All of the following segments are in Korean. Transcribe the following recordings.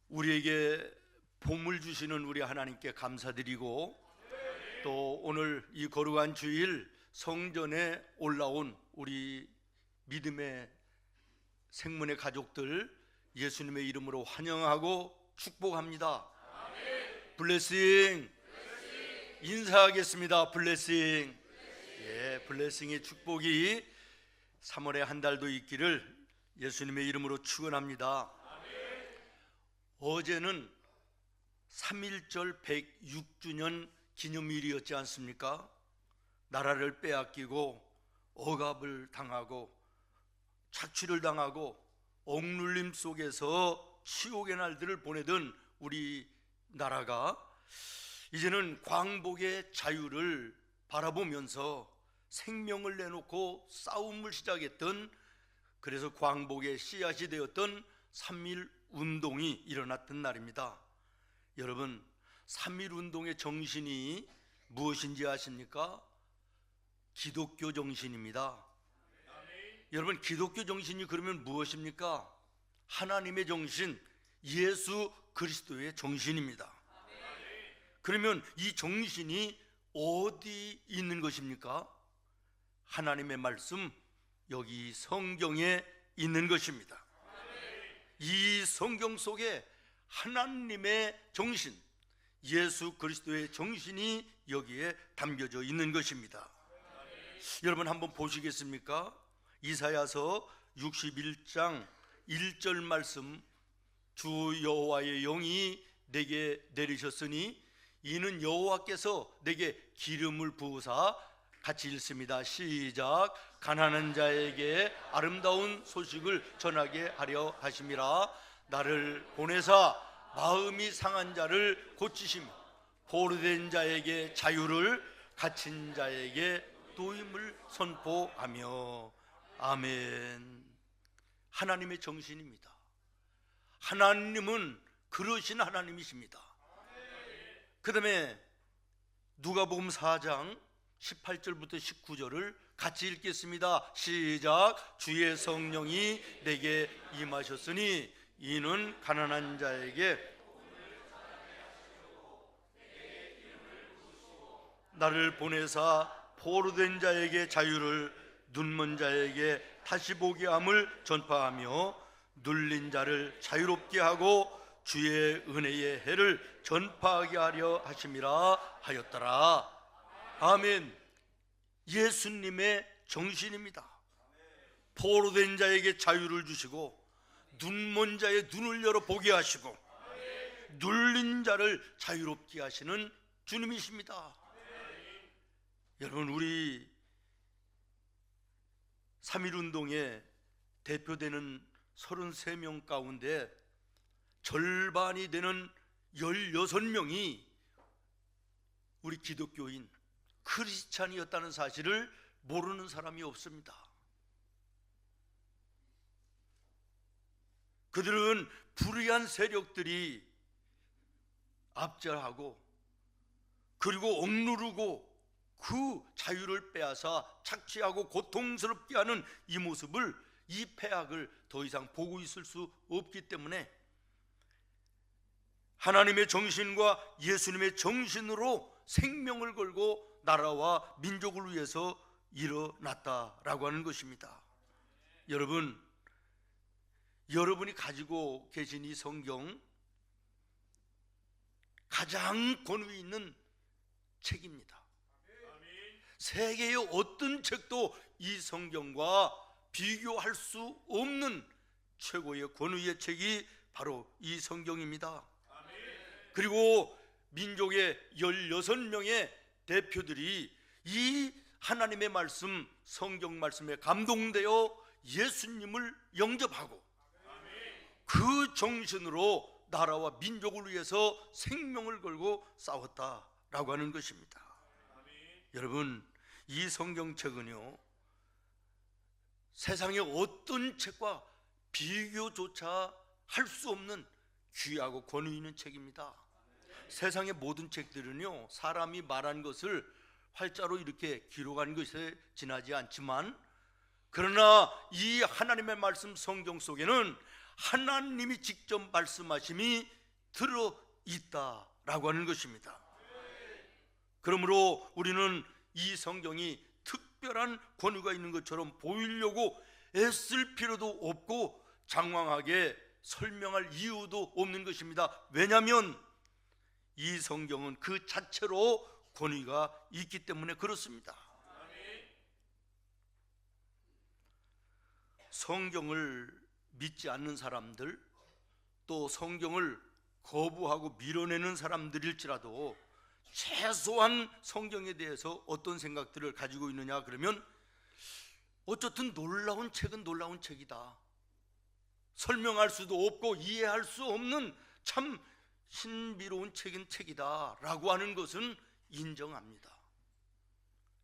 우리에게 봄을 주시는 우리 하나님께 감사드리고, 또 오늘 이 거룩한 주일 성전에 올라온 우리 믿음의 생문의 가족들 예수님의 이름으로 환영하고 축복합니다. 블레싱 인사하겠습니다. 블레싱. 예, 블레싱의 축복이 3월에 한 달도 있기를 예수님의 이름으로 축원합니다. 어제는 3.1절 106주년 기념일이었지 않습니까? 나라를 빼앗기고 억압을 당하고 착취를 당하고 억눌림 속에서 치욕의 날들을 보내던 우리 나라가 이제는 광복의 자유를 바라보면서 생명을 내놓고 싸움을 시작했던, 그래서 광복의 씨앗이 되었던 3.1 운동이 일어났던 날입니다. 여러분, 3.1 운동의 정신이 무엇인지 아십니까? 기독교 정신입니다. 여러분, 기독교 정신이 그러면 무엇입니까? 하나님의 정신, 예수 그리스도의 정신입니다. 그러면 이 정신이 어디 있는 것입니까? 하나님의 말씀, 여기 성경에 있는 것입니다. 이 성경 속에 하나님의 정신, 예수 그리스도의 정신이 여기에 담겨져 있는 것입니다. 여러분 한번 보시겠습니까? 이사야서 61장 1절 말씀, 주 여호와의 영이 내게 내리셨으니 이는 여호와께서 내게 기름을 부으사, 같이 읽습니다. 시작. 가난한 자에게 아름다운 소식을 전하게 하려 하심이라. 나를 보내사 마음이 상한 자를 고치시며 포로된 자에게 자유를, 갇힌 자에게 도임을 선포하며. 아멘. 하나님의 정신입니다. 하나님은 그러신 하나님이십니다. 그 다음에 누가복음 4장 18절부터 19절을 같이 읽겠습니다. 시작. 주의 성령이 내게 임하셨으니 이는 가난한 자에게 나를 보내사 포로된 자에게 자유를, 눈먼 자에게 다시 보게 함을 전파하며 눌린 자를 자유롭게 하고 주의 은혜의 해를 전파하게 하려 하심이라 하였더라. 아멘. 예수님의 정신입니다. 포로된 자에게 자유를 주시고 눈먼 자의 눈을 열어 보게 하시고 눌린 자를 자유롭게 하시는 주님이십니다. 여러분, 우리 3.1 운동에 대표되는 33명 가운데 절반이 되는 16명이 우리 기독교인 크리스찬이었다는 사실을 모르는 사람이 없습니다. 그들은 불의한 세력들이 압제하고 그리고 억누르고 그 자유를 빼앗아 착취하고 고통스럽게 하는 이 모습을, 이 폐악을 더 이상 보고 있을 수 없기 때문에 하나님의 정신과 예수님의 정신으로 생명을 걸고 나라와 민족을 위해서 일어났다라고 하는 것입니다. 여러분, 여러분이 가지고 계신 이 성경, 가장 권위 있는 책입니다. 세계의 어떤 책도 이 성경과 비교할 수 없는 최고의 권위의 책이 바로 이 성경입니다. 그리고 민족의 16명의 대표들이 이 하나님의 말씀, 성경 말씀에 감동되어 예수님을 영접하고 그 정신으로 나라와 민족을 위해서 생명을 걸고 싸웠다라고 하는 것입니다. 여러분, 이 성경책은요, 세상의 어떤 책과 비교조차 할 수 없는 귀하고 권위 있는 책입니다. 세상의 모든 책들은요, 사람이 말한 것을 활자로 이렇게 기록한 것에 지나지 않지만, 그러나 이 하나님의 말씀 성경 속에는 하나님이 직접 말씀하심이 들어 있다라고 하는 것입니다. 그러므로 우리는 이 성경이 특별한 권위가 있는 것처럼 보이려고 애쓸 필요도 없고 장황하게 설명할 이유도 없는 것입니다. 왜냐하면 이 성경은 그 자체로 권위가 있기 때문에 그렇습니다. 성경을 믿지 않는 사람들, 또 성경을 거부하고 밀어내는 사람들일지라도 최소한 성경에 대해서 어떤 생각들을 가지고 있느냐 그러면 어쨌든 놀라운 책은 놀라운 책이다, 설명할 수도 없고 이해할 수 없는 참 신비로운 책인 책이다 라고 하는 것은 인정합니다.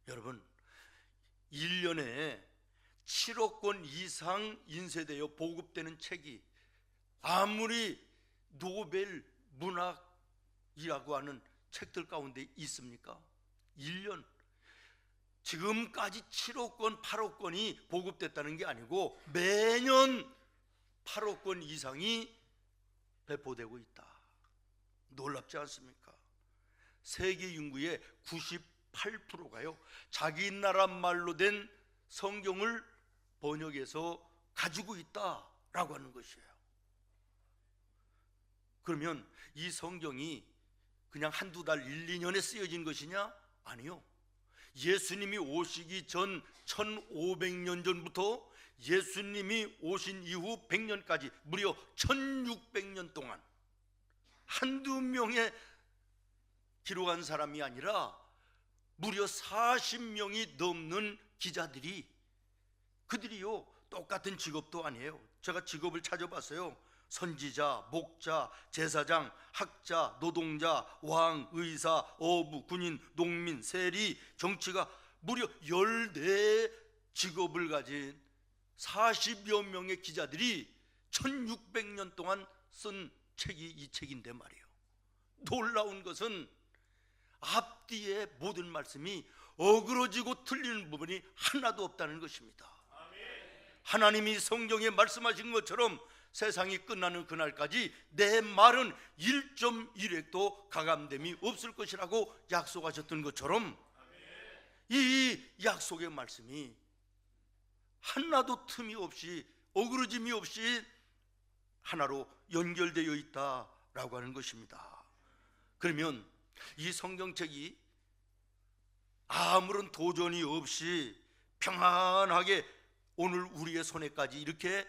여러분, 1년에 7억 권 이상 인쇄되어 보급되는 책이 아무리 노벨 문학이라고 하는 책들 가운데 있습니까? 1년, 지금까지 7억 권, 8억 권이 보급됐다는 게 아니고 매년 8억 권 이상이 배포되고 있다. 놀랍지 않습니까? 세계 인구의 98%가요 자기 나라 말로 된 성경을 번역해서 가지고 있다라고 하는 것이에요. 그러면 이 성경이 그냥 한두 달, 1, 2년에 쓰여진 것이냐? 아니요. 예수님이 오시기 전 1500년 전부터 예수님이 오신 이후 100년까지 무려 1600년 동안 한두 명의 기록한 사람이 아니라 무려 40명이 넘는 기자들이, 그들이요 똑같은 직업도 아니에요. 제가 직업을 찾아봤어요. 선지자, 목자, 제사장, 학자, 노동자, 왕, 의사, 어부, 군인, 농민, 세리, 정치가 무려 14 직업을 가진 40여 명의 기자들이 1600년 동안 쓴 책이 이 책인데 말이에요. 놀라운 것은 앞뒤의 모든 말씀이 어그러지고 틀리는 부분이 하나도 없다는 것입니다. 하나님이 성경에 말씀하신 것처럼 세상이 끝나는 그날까지 내 말은 1.1획도 가감됨이 없을 것이라고 약속하셨던 것처럼 이 약속의 말씀이 하나도 틈이 없이 어그러짐이 없이 하나로 연결되어 있다라고 하는 것입니다. 그러면 이 성경책이 아무런 도전이 없이 평안하게 오늘 우리의 손에까지 이렇게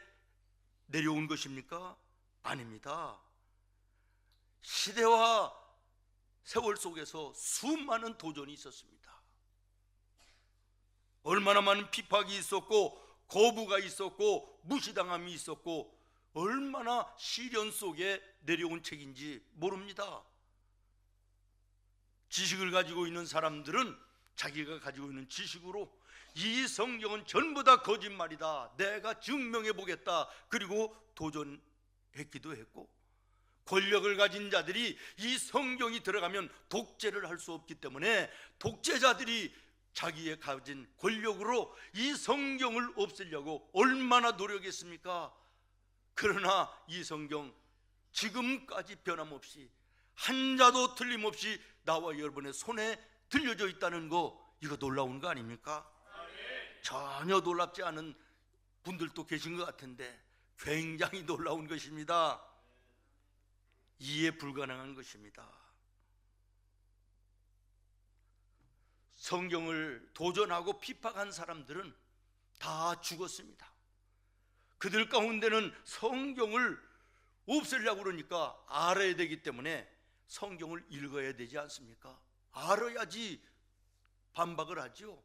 내려온 것입니까? 아닙니다. 시대와 세월 속에서 수많은 도전이 있었습니다. 얼마나 많은 핍박이 있었고 거부가 있었고 무시당함이 있었고 얼마나 시련 속에 내려온 책인지 모릅니다. 지식을 가지고 있는 사람들은 자기가 가지고 있는 지식으로 이 성경은 전부 다 거짓말이다, 내가 증명해 보겠다, 그리고 도전했기도 했고, 권력을 가진 자들이 이 성경이 들어가면 독재를 할 수 없기 때문에 독재자들이 자기의 가진 권력으로 이 성경을 없애려고 얼마나 노력했습니까? 그러나 이 성경 지금까지 변함없이 한 자도 틀림없이 나와 여러분의 손에 들려져 있다는 거, 이거 놀라운 거 아닙니까? 전혀 놀랍지 않은 분들도 계신 것 같은데 굉장히 놀라운 것입니다. 이해 불가능한 것입니다. 성경을 도전하고 핍박한 사람들은 다 죽었습니다. 그들 가운데는 성경을 없애려고 그러니까 알아야 되기 때문에 성경을 읽어야 되지 않습니까? 알아야지 반박을 하죠.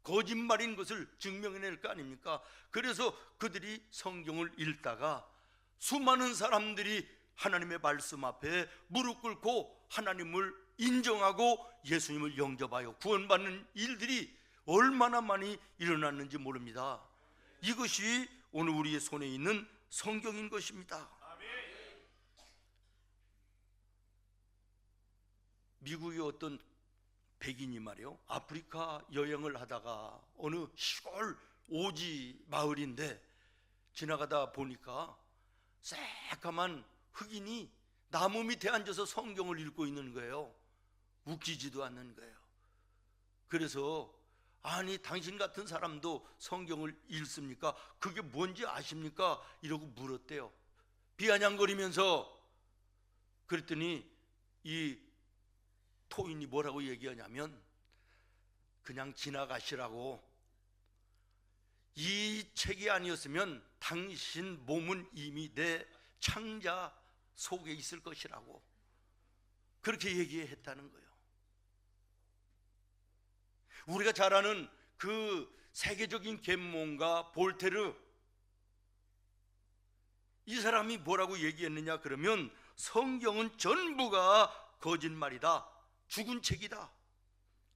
거짓말인 것을 증명해낼 거 아닙니까? 그래서 그들이 성경을 읽다가 수많은 사람들이 하나님의 말씀 앞에 무릎 꿇고 하나님을 인정하고 예수님을 영접하여 구원받는 일들이 얼마나 많이 일어났는지 모릅니다. 이것이 오늘 우리의 손에 있는 성경인 것입니다. 미국의 어떤 백인이 말이요, 아프리카 여행을 하다가 어느 시골 오지 마을인데 지나가다 보니까 새까만 흑인이 나무 밑에 앉아서 성경을 읽고 있는 거예요. 웃기지도 않는 거예요. 그래서 아니 당신 같은 사람도 성경을 읽습니까? 그게 뭔지 아십니까? 이러고 물었대요. 비아냥거리면서. 그랬더니 이 토인이 뭐라고 얘기하냐면 그냥 지나가시라고. 이 책이 아니었으면 당신 몸은 이미 내 창자 속에 있을 것이라고 그렇게 얘기했다는 거예요. 우리가 잘 아는 그 세계적인 계몽가 볼테르, 이 사람이 뭐라고 얘기했느냐 그러면 성경은 전부가 거짓말이다, 죽은 책이다.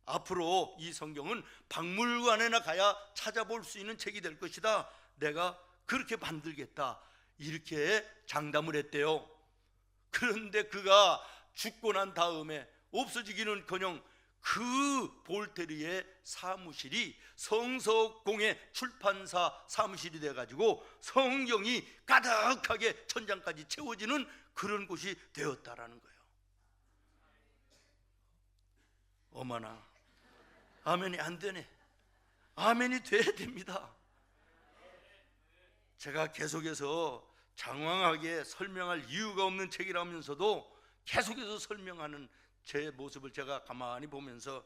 앞으로 이 성경은 박물관에나 가야 찾아볼 수 있는 책이 될 것이다. 내가 그렇게 만들겠다. 이렇게 장담을 했대요. 그런데 그가 죽고 난 다음에 없어지기는커녕 그 볼테르의 사무실이 성서공회 출판사 사무실이 돼가지고 성경이 가득하게 천장까지 채워지는 그런 곳이 되었다라는 거예요. 어머나, 아멘이 안 되네. 아멘이 돼야 됩니다. 제가 계속해서 장황하게 설명할 이유가 없는 책이라면서도 계속해서 설명하는 제 모습을 제가 가만히 보면서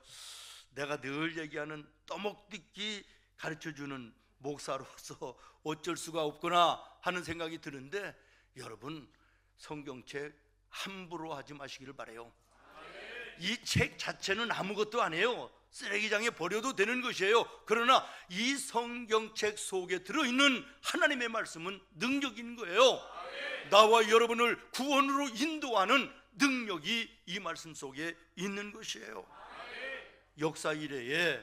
내가 늘 얘기하는 떠먹듣기 가르쳐주는 목사로서 어쩔 수가 없구나 하는 생각이 드는데, 여러분 성경책 함부로 하지 마시기를 바라요. 이 책 자체는 아무것도 아니에요. 쓰레기장에 버려도 되는 것이에요. 그러나 이 성경책 속에 들어있는 하나님의 말씀은 능력인 거예요. 나와 여러분을 구원으로 인도하는 능력이 이 말씀 속에 있는 것이에요. 역사 이래에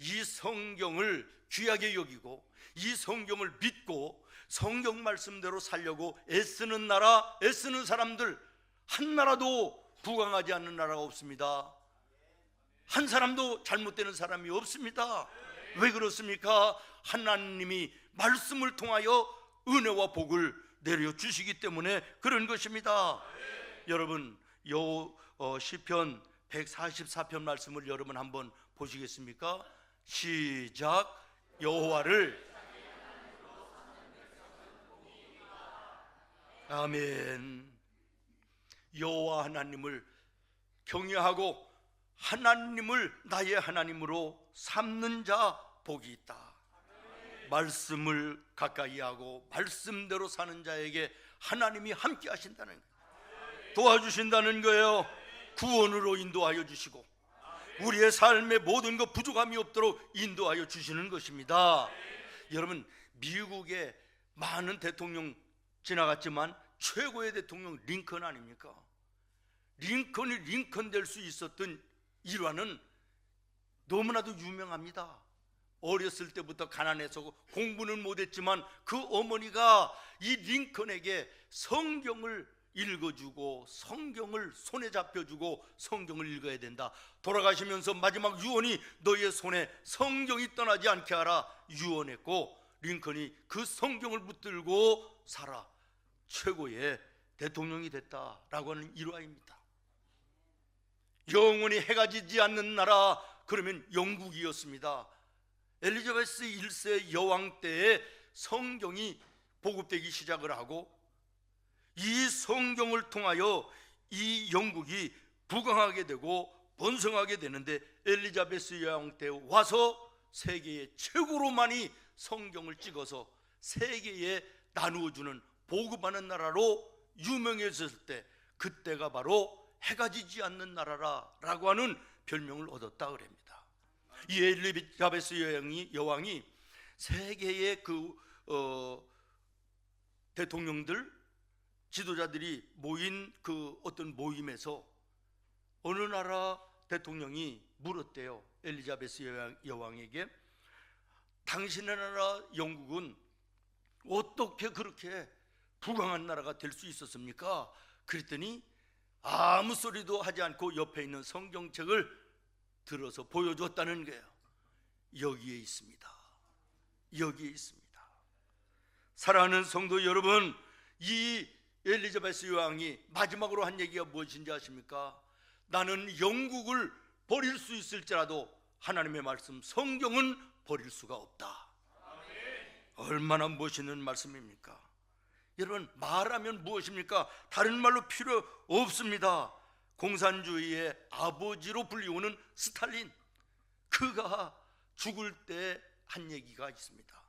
이 성경을 귀하게 여기고 이 성경을 믿고 성경 말씀대로 살려고 애쓰는 나라, 애쓰는 사람들, 한 나라도 부강하지 않는 나라가 없습니다. 한 사람도 잘못되는 사람이 없습니다. 왜 그렇습니까? 하나님이 말씀을 통하여 은혜와 복을 내려주시기 때문에 그런 것입니다. 여러분, 시편 144편 말씀을 여러분 한번 보시겠습니까? 시작. 여호와를, 아멘. 여호와 하나님을 경외하고 하나님을 나의 하나님으로 삼는 자 복이 있다. 말씀을 가까이 하고 말씀대로 사는 자에게 하나님이 함께 하신다는 거예요. 도와주신다는 거예요. 구원으로 인도하여 주시고 우리의 삶에 모든 것 부족함이 없도록 인도하여 주시는 것입니다. 여러분, 미국에 많은 대통령 지나갔지만 최고의 대통령 링컨 아닙니까? 링컨이 링컨 될 수 있었던 일화는 너무나도 유명합니다. 어렸을 때부터 가난해서 공부는 못했지만 그 어머니가 이 링컨에게 성경을 읽어주고 성경을 손에 잡혀주고 성경을 읽어야 된다. 돌아가시면서 마지막 유언이 너의 손에 성경이 떠나지 않게 하라 유언했고, 링컨이 그 성경을 붙들고 살아 최고의 대통령이 됐다라고 하는 일화입니다. 영원히 해가 지지 않는 나라, 그러면 영국이었습니다. 엘리자베스 1세 여왕 때에 성경이 보급되기 시작을 하고 이 성경을 통하여 이 영국이 부강하게 되고 번성하게 되는데, 엘리자베스 여왕 때 와서 세계에 최고로 많이 성경을 찍어서 세계에 나누어주는 보급하는 나라로 유명해졌을 때, 그때가 바로 해가 지지 않는 나라라고 하는 별명을 얻었다 그럽니다. 이 엘리자베스 여왕이 세계의 대통령들, 지도자들이 모인 그 어떤 모임에서 어느 나라 대통령이 물었대요. 엘리자베스 여왕에게 당신의 나라 영국은 어떻게 그렇게 부강한 나라가 될 수 있었습니까? 그랬더니 아무 소리도 하지 않고 옆에 있는 성경책을 들어서 보여줬다는 거예요. 여기에 있습니다. 여기에 있습니다. 사랑하는 성도 여러분, 이 엘리자베스 여왕이 마지막으로 한 얘기가 무엇인지 아십니까? 나는 영국을 버릴 수 있을지라도 하나님의 말씀 성경은 버릴 수가 없다. 얼마나 멋있는 말씀입니까? 여러분, 말하면 무엇입니까? 다른 말로 필요 없습니다. 공산주의의 아버지로 불리우는 스탈린, 그가 죽을 때 한 얘기가 있습니다.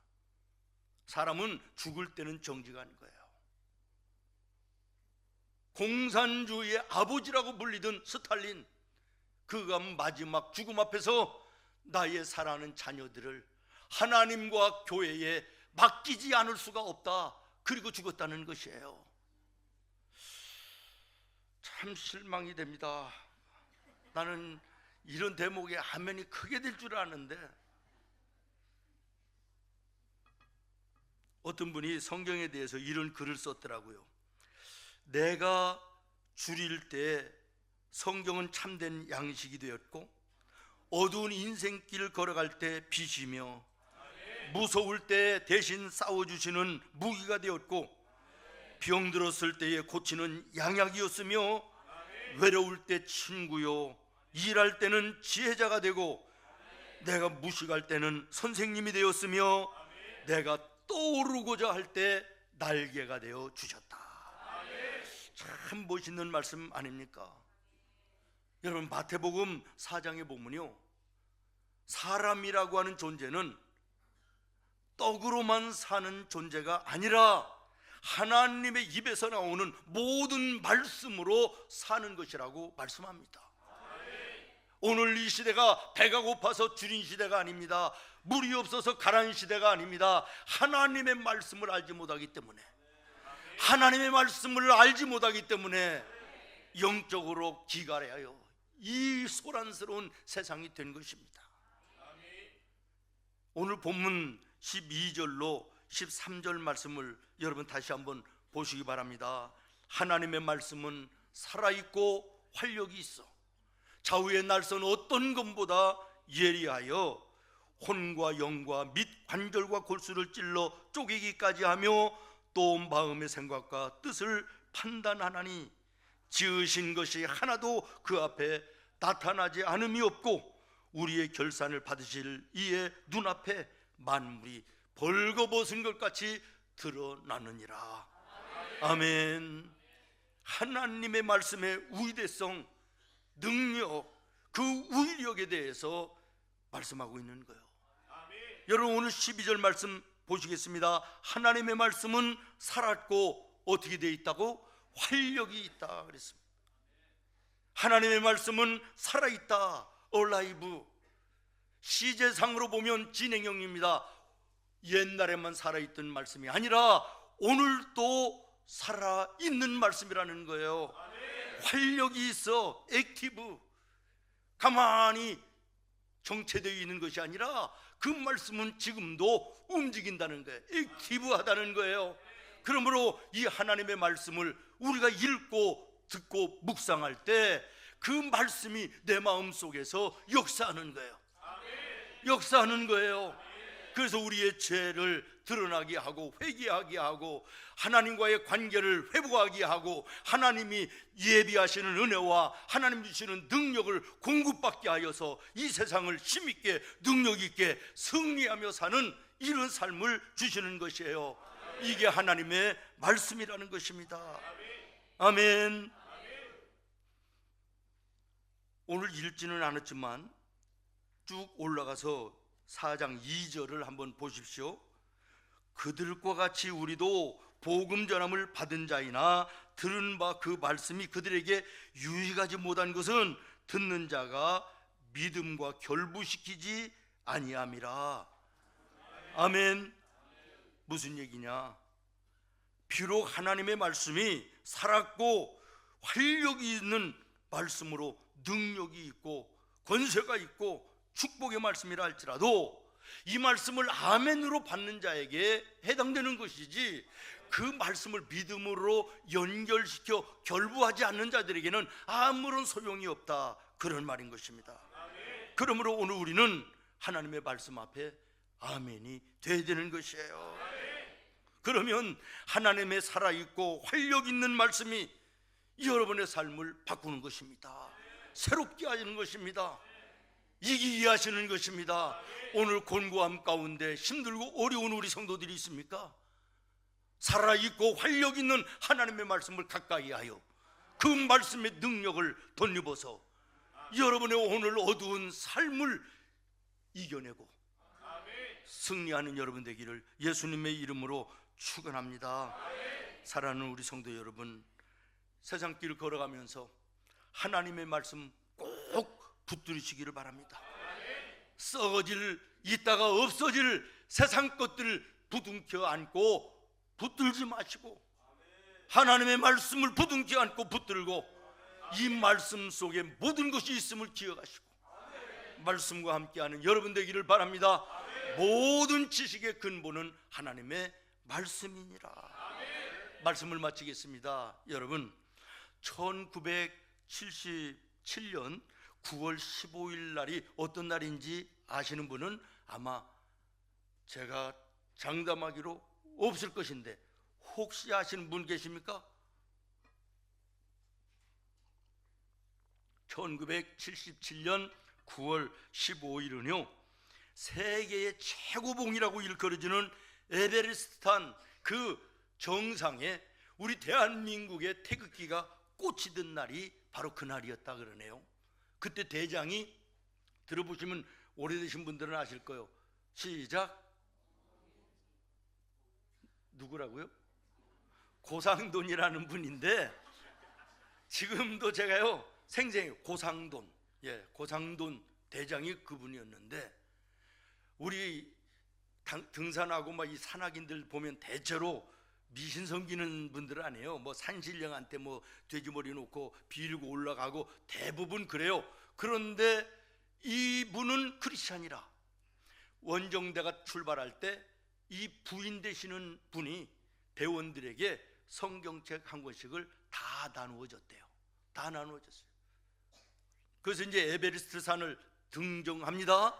사람은 죽을 때는 정지가 아닌 거예요. 공산주의의 아버지라고 불리던 스탈린, 그가 마지막 죽음 앞에서 나의 사랑하는 자녀들을 하나님과 교회에 맡기지 않을 수가 없다, 그리고 죽었다는 것이에요. 참 실망이 됩니다. 나는 이런 대목에 아멘이 크게 될 줄 아는데, 어떤 분이 성경에 대해서 이런 글을 썼더라고요. 내가 줄일 때 성경은 참된 양식이 되었고, 어두운 인생길을 걸어갈 때 빛이며, 무서울 때 대신 싸워주시는 무기가 되었고, 병들었을 때에 고치는 양약이었으며, 외로울 때 친구요, 일할 때는 지혜자가 되고, 내가 무식할 때는 선생님이 되었으며, 내가 떠오르고자 할 때 날개가 되어 주셨다. 참 멋있는 말씀 아닙니까? 여러분, 마태복음 4장에 보면요, 사람이라고 하는 존재는 떡으로만 사는 존재가 아니라 하나님의 입에서 나오는 모든 말씀으로 사는 것이라고 말씀합니다. 오늘 이 시대가 배가 고파서 줄인 시대가 아닙니다. 물이 없어서 가라앉은 시대가 아닙니다. 하나님의 말씀을 알지 못하기 때문에, 하나님의 말씀을 알지 못하기 때문에 영적으로 기갈해요. 이 소란스러운 세상이 된 것입니다. 오늘 본문 12절로 13절 말씀을 여러분 다시 한번 보시기 바랍니다. 하나님의 말씀은 살아있고 활력이 있어 좌우의 날선 어떤 것보다 예리하여 혼과 영과 및 관절과 골수를 찔러 쪼개기까지 하며 또 마음의 생각과 뜻을 판단하나니, 지으신 것이 하나도 그 앞에 나타나지 않음이 없고, 우리의 결산을 받으실 이의 눈앞에 만물이 벌거벗은 것 같이 드러나느니라. 아멘. 하나님의 말씀의 위대성, 능력, 그 위력에 대해서 말씀하고 있는 거예요. 여러분, 오늘 12절 말씀 보시겠습니다. 하나님의 말씀은 살았고 어떻게 되어 있다고? 활력이 있다 그랬습니다. 하나님의 말씀은 살아있다, alive. 시제상으로 보면 진행형입니다. 옛날에만 살아있던 말씀이 아니라 오늘도 살아있는 말씀이라는 거예요. 활력이 있어, 액티브. 가만히 정체되어 있는 것이 아니라 그 말씀은 지금도 움직인다는 거예요. 액티브하다는 거예요. 그러므로 이 하나님의 말씀을 우리가 읽고 듣고 묵상할 때 그 말씀이 내 마음 속에서 역사하는 거예요. 역사하는 거예요. 그래서 우리의 죄를 드러나게 하고 회개하게 하고 하나님과의 관계를 회복하게 하고 하나님이 예비하시는 은혜와 하나님 주시는 능력을 공급받게 하여서 이 세상을 힘있게 능력있게 승리하며 사는 이런 삶을 주시는 것이에요. 이게 하나님의 말씀이라는 것입니다. 아멘. 오늘 읽지는 않았지만 쭉 올라가서 4장 2절을 한번 보십시오. 그들과 같이 우리도 복음 전함을 받은 자이나 들은 바 그 말씀이 그들에게 유익하지 못한 것은 듣는 자가 믿음과 결부시키지 아니함이라. 아멘. 무슨 얘기냐? 비록 하나님의 말씀이 살았고 활력이 있는 말씀으로 능력이 있고 권세가 있고 축복의 말씀이라 할지라도 이 말씀을 아멘으로 받는 자에게 해당되는 것이지, 그 말씀을 믿음으로 연결시켜 결부하지 않는 자들에게는 아무런 소용이 없다, 그런 말인 것입니다. 그러므로 오늘 우리는 하나님의 말씀 앞에 아멘이 돼야 되는 것이에요. 그러면 하나님의 살아있고 활력 있는 말씀이 여러분의 삶을 바꾸는 것입니다. 새롭게 하시는 것입니다. 이기게 하시는 것입니다. 오늘 곤고함 가운데 힘들고 어려운 우리 성도들이 있습니까? 살아있고 활력 있는 하나님의 말씀을 가까이 하여 그 말씀의 능력을 덧입어서 여러분의 오늘 어두운 삶을 이겨내고 승리하는 여러분 되기를 예수님의 이름으로 축원합니다. 사랑하는 우리 성도 여러분, 세상길을 걸어가면서 하나님의 말씀 꼭 붙들으시기를 바랍니다. 썩어질, 있다가 없어질 세상 것들을 부둥켜 안고 붙들지 마시고 하나님의 말씀을 부둥켜 안고 붙들고 이 말씀 속에 모든 것이 있음을 기억하시고 말씀과 함께하는 여러분 되기를 바랍니다. 모든 지식의 근본은 하나님의 말씀이니라. 말씀을 마치겠습니다. 여러분, 1977년 9월 15일 날이 어떤 날인지 아시는 분은 아마 제가 장담하기로 없을 것인데 혹시 아시는 분 계십니까? 1977년 9월 15일은요 세계의 최고봉이라고 일컬어지는 에베레스트산 그 정상에 우리 대한민국의 태극기가 꽃이 든 날이 바로 그날이었다 그러네요. 그때 대장이, 들어보시면 오래되신 분들은 아실 거예요. 시작. 누구라고요? 고상돈이라는 분인데 지금도 제가요 생생히 고상돈, 고상돈 대장이 그분이었는데 우리 등산하고 막 이 산악인들 보면 대체로 미신 섬기는 분들은 아니에요. 뭐 산신령한테 뭐 돼지머리 놓고 빌고 올라가고 대부분 그래요. 그런데 이분은 크리스찬이라 원정대가 출발할 때 이 부인 되시는 분이 대원들에게 성경책 한 권씩을 다 나누어줬대요. 다 나누어줬어요. 그래서 이제 에베레스트 산을 등정합니다.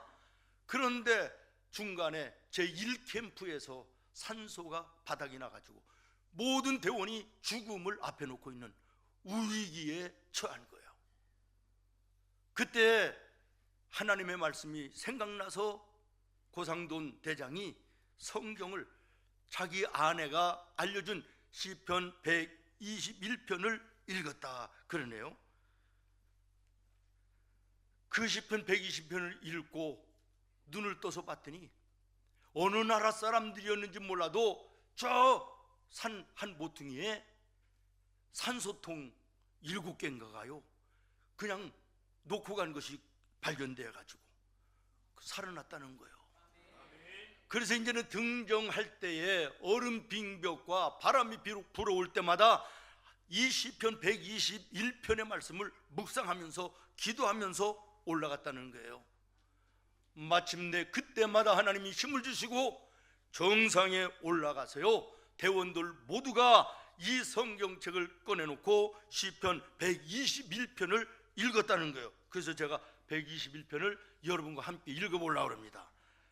그런데 중간에 제1캠프에서 산소가 바닥이 나가지고 모든 대원이 죽음을 앞에 놓고 있는 위기에 처한 거예요. 그때 하나님의 말씀이 생각나서 고상돈 대장이 성경을 자기 아내가 알려준 시편 121편을 읽었다 그러네요. 그 시편 120편을 읽고 눈을 떠서 봤더니 어느 나라 사람들이었는지 몰라도 저 산 한 모퉁이에 산소통 7개인가가요 그냥 놓고 간 것이 발견되어 가지고 살아났다는 거예요. 그래서 이제는 등정할 때에 얼음 빙벽과 바람이 불어올 때마다 이 시편 121편의 말씀을 묵상하면서 기도하면서 올라갔다는 거예요. 마침내 그때마다 하나님이 힘을 주시고 정상에 올라가서요 대원들 모두가 이 성경책을 꺼내놓고 시편 121편을 읽었다는 거예요. 그래서 제가 121편을 여러분과 함께 읽어보려고 합니다.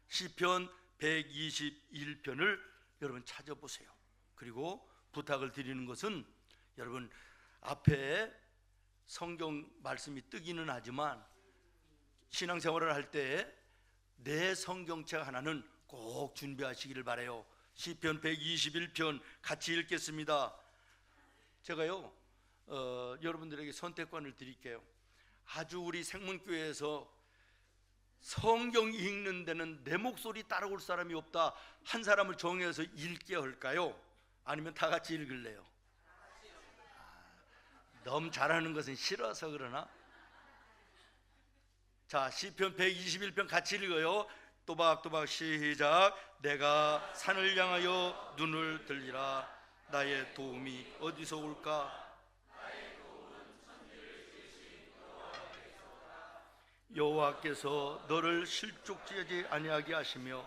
시편 121편을 여러분 찾아보세요. 그리고 부탁을 드리는 것은 여러분 앞에 성경 말씀이 뜨기는 하지만 신앙생활을 할 때 내 성경책 하나는 꼭 준비하시기를 바라요. 시편 121편 같이 읽겠습니다. 제가요 여러분들에게 선택권을 드릴게요. 아주 우리 생문교회에서 성경 읽는 데는 내 목소리 따라올 사람이 없다 한 사람을 정해서 읽게 할까요? 아니면 다 같이 읽을래요? 너무 잘하는 것은 싫어서 그러나? 자, 시편 121편 같이 읽어요. 또박또박 시작. 내가 산을 향하여 눈을 들리라. 나의 도움이 어디서 올까? 여호와께서 너를 실족지지 아니하게 하시며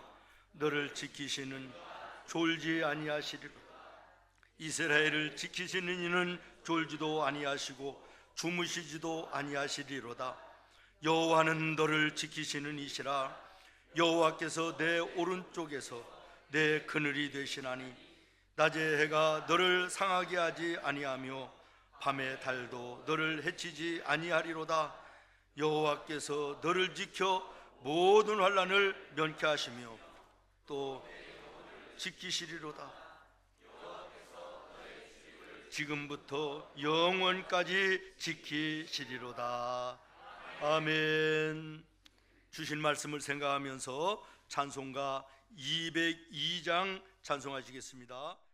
너를 지키시는 졸지 아니하시리라. 이스라엘을 지키시는 이는 졸지도 아니하시고 주무시지도 아니하시리로다. 여호와는 너를 지키시는 이시라. 여호와께서 내 오른쪽에서 내 그늘이 되시나니 낮의 해가 너를 상하게 하지 아니하며 밤의 달도 너를 해치지 아니하리로다. 여호와께서 너를 지켜 모든 환난을 면케 하시며 또 지키시리로다. 지금부터 영원까지 지키시리로다. 아멘. 주신 말씀을 생각하면서 찬송가 202장 찬송하시겠습니다.